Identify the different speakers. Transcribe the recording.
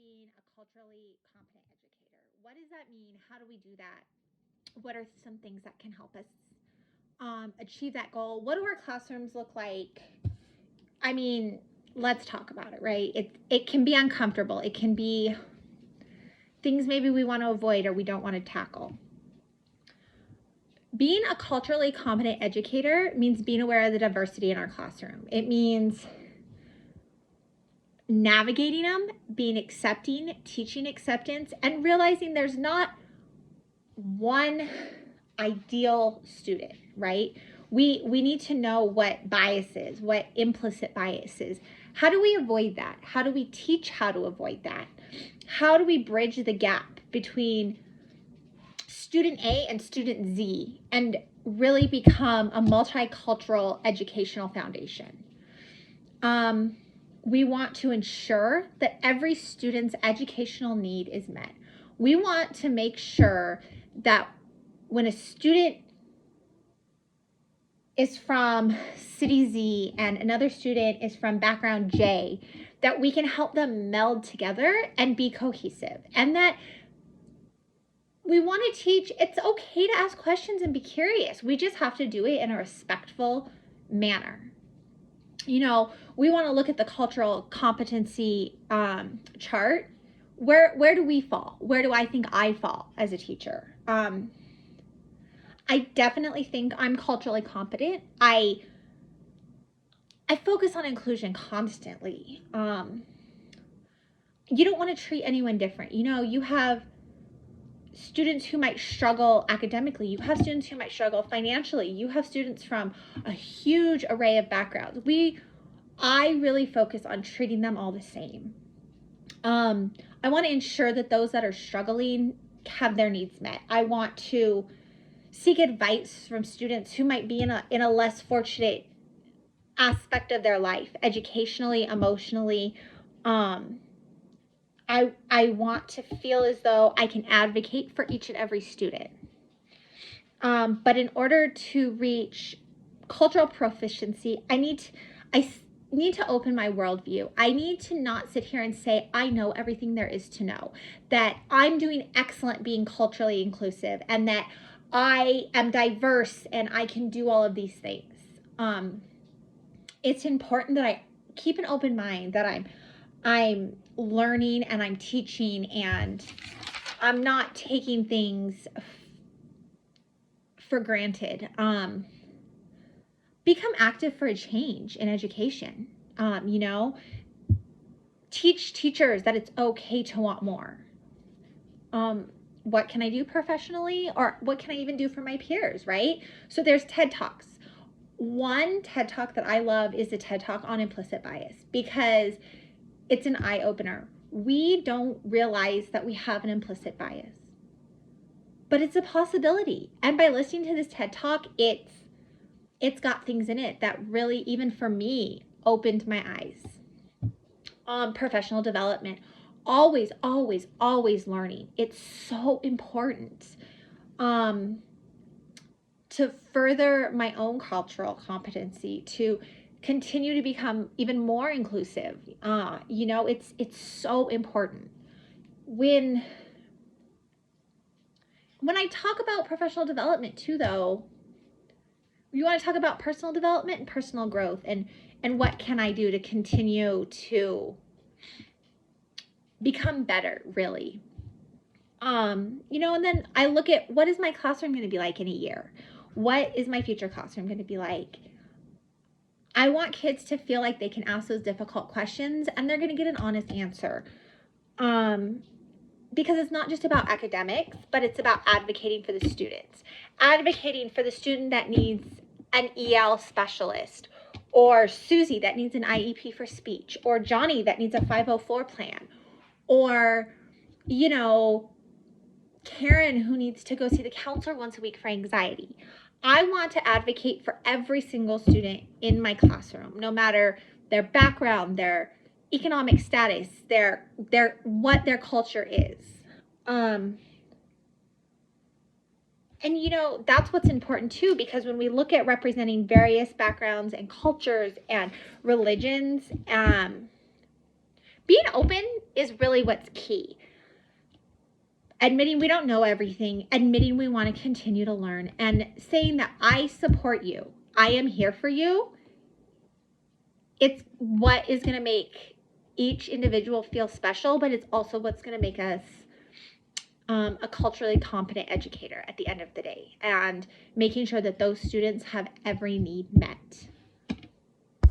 Speaker 1: being a culturally competent educator? What does that mean? How do we do that? What are some things that can help us achieve that goal? What do our classrooms look like? I mean, let's talk about it, right? It can be uncomfortable. It can be things maybe we want to avoid or we don't want to tackle. Being a culturally competent educator means being aware of the diversity in our classroom. It means navigating them, being accepting, teaching acceptance, and realizing there's not one ideal student, right? We need to know what biases, what implicit biases. How do we avoid that? How do we teach how to avoid that? How do we bridge the gap between student A and student Z and really become a multicultural educational foundation? We want to ensure that every student's educational need is met. We want to make sure that when a student is from city Z and another student is from background J, that we can help them meld together and be cohesive. And that we want to teach, it's okay to ask questions and be curious. We just have to do it in a respectful manner. You know, we want to look at the cultural competency chart. Where do we fall? Where do I think I fall as a teacher? I definitely think I'm culturally competent. I focus on inclusion constantly. You don't want to treat anyone different. You know, you have students who might struggle academically. You have students who might struggle financially. You have students from a huge array of backgrounds. I really focus on treating them all the same. I want to ensure that those that are struggling have their needs met. I want to seek advice from students who might be in a less fortunate aspect of their life, educationally, emotionally. I want to feel as though I can advocate for each and every student. But in order to reach cultural proficiency, I need to open my worldview. I need to not sit here and say, I know everything there is to know, that I'm doing excellent being culturally inclusive, and that I am diverse and I can do all of these things. It's important that I keep an open mind, that I'm learning and I'm teaching, and I'm not taking things for granted. Become active for a change in education. You know, teach teachers that it's okay to want more. What can I do professionally, or what can I even do for my peers, right? So there's TED Talks. One TED Talk that I love is the TED Talk on implicit bias, because it's an eye-opener. We don't realize that we have an implicit bias, but it's a possibility. And by listening to this TED Talk, it's got things in it that really, even for me, opened my eyes. Professional development. Always, always, always learning. It's so important to further my own cultural competency, to continue to become even more inclusive. You know, it's so important. When I talk about professional development too, though, you want to talk about personal development and personal growth, and what can I do to continue to become better, really. You know, and then I look at, what is my classroom going to be like in a year? What is my future classroom going to be like? I want kids to feel like they can ask those difficult questions and they're going to get an honest answer. Because it's not just about academics, but it's about advocating for the students. Advocating for the student that needs an EL specialist, or Susie that needs an IEP for speech, or Johnny that needs a 504 plan, or, you know, Karen who needs to go see the counselor once a week for anxiety. I want to advocate for every single student in my classroom, no matter their background, their economic status, their what their culture is. And you know, that's what's important too, because when we look at representing various backgrounds and cultures and religions, being open is really what's key. Admitting we don't know everything, admitting we want to continue to learn, and saying that I support you. I am here for you. It's what is going to make each individual feel special, but it's also what's going to make us a culturally competent educator at the end of the day, and making sure that those students have every need met.